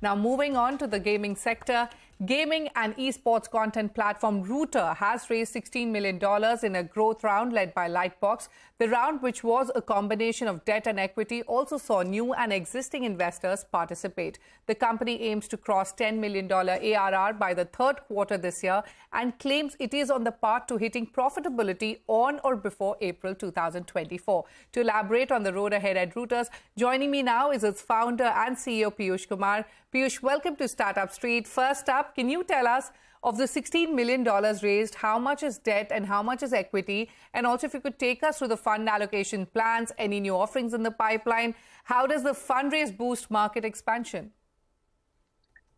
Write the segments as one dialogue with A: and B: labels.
A: Now, moving on to the gaming sector, gaming and esports content platform Rooter has raised $16 million in a growth round led by Lightbox. The round, which was a combination of debt and equity, also saw new and existing investors participate. The company aims to cross $10 million ARR by the third quarter this year and claims it is on the path to hitting profitability on or before April 2024. To elaborate on the road ahead at Rooters, joining me now is its founder and CEO, Piyush Kumar. Piyush, welcome to Startup Street. First up, can you tell us of the $16 million raised, how much is debt and how much is equity? And also, if you could take us through the fund allocation plans, any new offerings in the pipeline, how does the fundraise boost market expansion?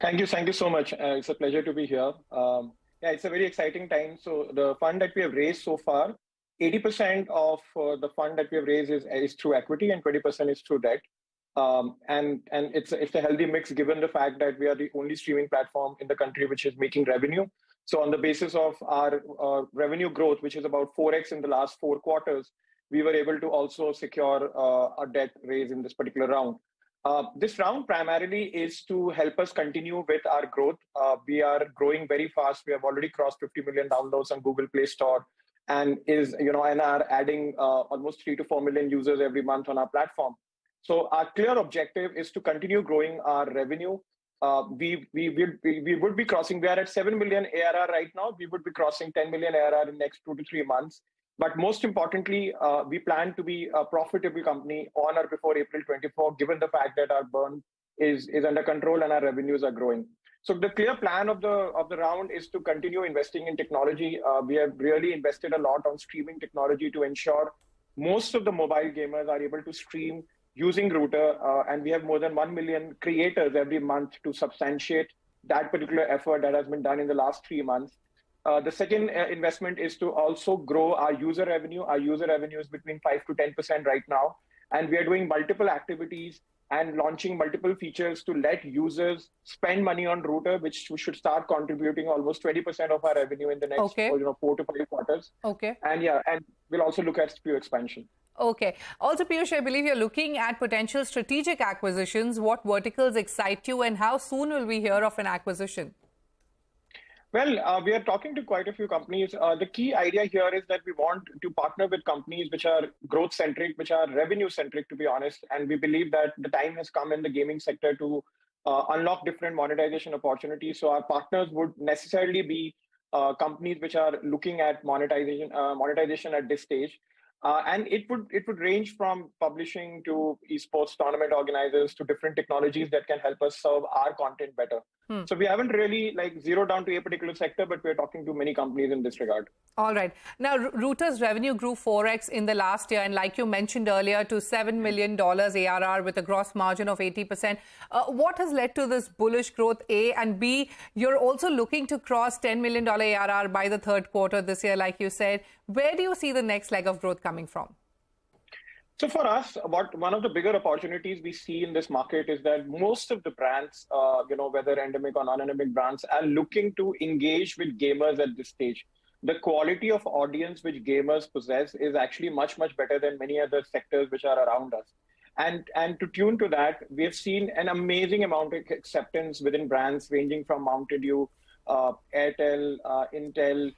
B: Thank you so much. It's a pleasure to be here. It's a very exciting time. So the fund that we have raised so far, 80% of the fund that we have raised is through equity and 20% is through debt. And it's a healthy mix given the fact that we are the only streaming platform in the country which is making revenue. So on the basis of our revenue growth, which is about 4x in the last 4 quarters, we were able to also secure a debt raise in this particular round. This round primarily is to help us continue with our growth. We are growing very fast. We have already crossed 50 million downloads on Google Play Store and are adding almost 3 to 4 million users every month on our platform. So our clear objective is to continue growing our revenue. We would be crossing, we are at 7 million ARR right now. We would be crossing 10 million ARR in the next 2 to 3 months. But most importantly, we plan to be a profitable company on or before April 24, given the fact that our burn is under control and our revenues are growing. So the clear plan of the round is to continue investing in technology. We have really invested a lot on streaming technology to ensure most of the mobile gamers are able to stream using Rooter, and we have more than 1 million creators every month to substantiate that particular effort that has been done in the last 3 months. The second investment is to also grow our user revenue. Our user revenue is between 5 to 10% right now, and we are doing multiple activities and launching multiple features to let users spend money on Rooter, which should start contributing almost 20% of our revenue in the next 4 to 5 quarters.
A: Okay.
B: And we'll also look at SPU expansion.
A: Okay. Also, Piyush, I believe you're looking at potential strategic acquisitions. What verticals excite you and how soon will we hear of an acquisition?
B: Well, we are talking to quite a few companies. The key idea here is that we want to partner with companies which are growth-centric, which are revenue-centric, to be honest. And we believe that the time has come in the gaming sector to unlock different monetization opportunities. So our partners would necessarily be companies which are looking at monetization at this stage. And it would range from publishing to esports tournament organizers to different technologies that can help us serve our content better. So we haven't really zeroed down to a particular sector, but we're talking to many companies in this regard.
A: All right. Now, Rooter's revenue grew 4x in the last year, and like you mentioned earlier, to $7 million ARR with a gross margin of 80%. What has led to this bullish growth, A? And B, you're also looking to cross $10 million ARR by the third quarter this year, like you said. Where do you see the next leg of growth coming from?
B: So for us, one of the bigger opportunities we see in this market is that most of the brands, whether endemic or non-endemic brands, are looking to engage with gamers at this stage. The quality of audience which gamers possess is actually much, much better than many other sectors which are around us. And to tune to that, we have seen an amazing amount of acceptance within brands ranging from Mountain Dew, Airtel, Intel,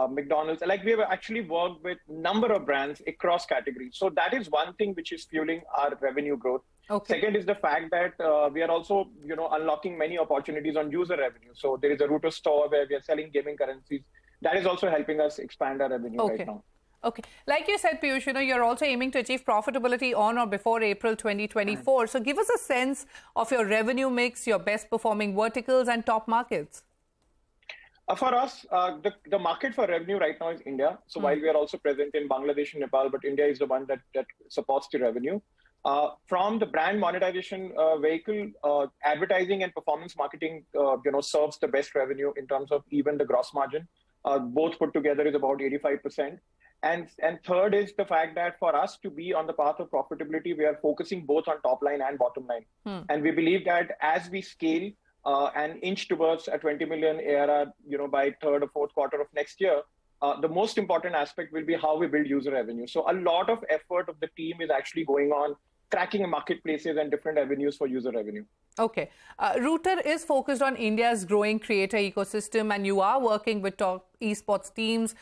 B: McDonald's. We have actually worked with a number of brands across categories. So that is one thing which is fueling our revenue growth. Okay. Second is the fact that we are also, unlocking many opportunities on user revenue. So there is a Rooter store where we are selling gaming currencies. That is also helping us expand our revenue right now.
A: Okay. Like you said, Piyush, you're also aiming to achieve profitability on or before April 2024. So give us a sense of your revenue mix, your best performing verticals and top markets.
B: For us, the market for revenue right now is India. So while we are also present in Bangladesh and Nepal, but India is the one that supports the revenue. From the brand monetization vehicle, advertising and performance marketing, serves the best revenue in terms of even the gross margin. Both put together is about 85%. And third is the fact that for us to be on the path of profitability, we are focusing both on top line and bottom line. And we believe that as we scale, and inch towards a 20 million ARR, by third or fourth quarter of next year, the most important aspect will be how we build user revenue. So a lot of effort of the team is actually going on cracking marketplaces and different avenues for user revenue.
A: Okay. Router is focused on India's growing creator ecosystem, and you are working with top esports teams,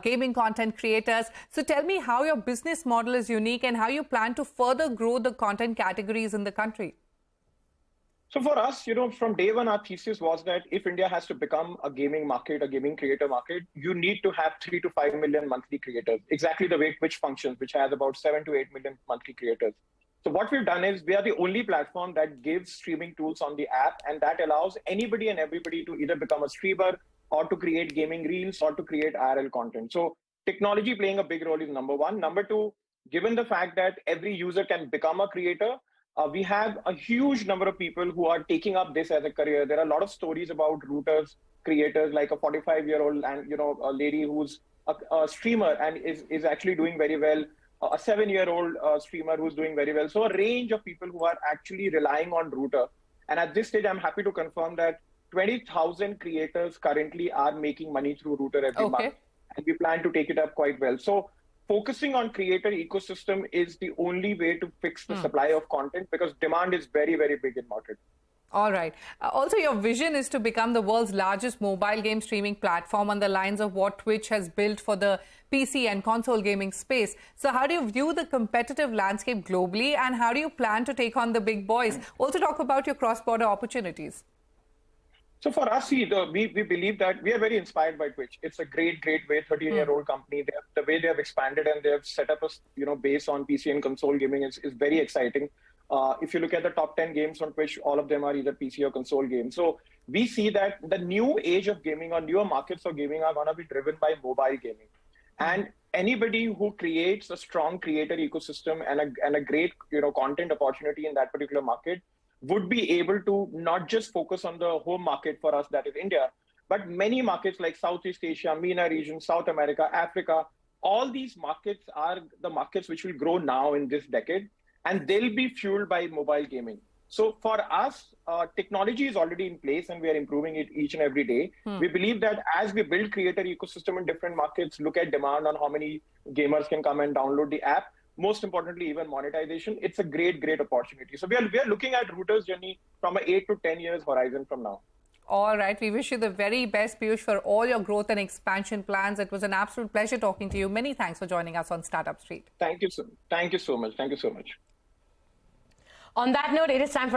A: gaming content creators. So tell me how your business model is unique and how you plan to further grow the content categories in the country.
B: So for us, from day one, our thesis was that if India has to become a gaming market, a gaming creator market, you need to have 3 to 5 million monthly creators, exactly the way Twitch functions, which has about 7 to 8 million monthly creators. So what we've done is we are the only platform that gives streaming tools on the app, and that allows anybody and everybody to either become a streamer or to create gaming reels or to create IRL content. So technology playing a big role is number one. Number two, given the fact that every user can become a creator, we have a huge number of people who are taking up this as a career. There are a lot of stories about routers, creators, like a 45-year-old and a lady who's a streamer and is actually doing very well. A 7-year-old streamer who's doing very well. So a range of people who are actually relying on Router. And at this stage, I'm happy to confirm that 20,000 creators currently are making money through Router every month. And we plan to take it up quite well. So focusing on creator ecosystem is the only way to fix the supply of content, because demand is very, very big in market.
A: All right. Also, your vision is to become the world's largest mobile game streaming platform on the lines of what Twitch has built for the PC and console gaming space. So how do you view the competitive landscape globally, and how do you plan to take on the big boys? Also talk about your cross-border opportunities.
B: So for us, we believe that we are very inspired by Twitch. It's a great way, 13-year-old company. The way they have expanded and they have set up a base on PC and console gaming is very exciting. If you look at the top 10 games on Twitch, all of them are either PC or console games. So we see that the new age of gaming or newer markets of gaming are going to be driven by mobile gaming. And anybody who creates a strong creator ecosystem and a great content opportunity in that particular market would be able to not just focus on the home market for us, that is India, but many markets like Southeast Asia, MENA region, South America, Africa. All these markets are the markets which will grow now in this decade, and they'll be fueled by mobile gaming. So for us, technology is already in place and we are improving it each and every day. We believe that as we build creator ecosystem in different markets, look at demand on how many gamers can come and download the app, most importantly, even monetization, it's a great opportunity. So we are looking at Router's journey from an 8 to 10 years horizon from now.
A: All right. We wish you the very best, Piyush, for all your growth and expansion plans. It was an absolute pleasure talking to you. Many thanks for joining us on Startup Street.
B: Thank you so much. Thank you so much.
C: On that note, it is time for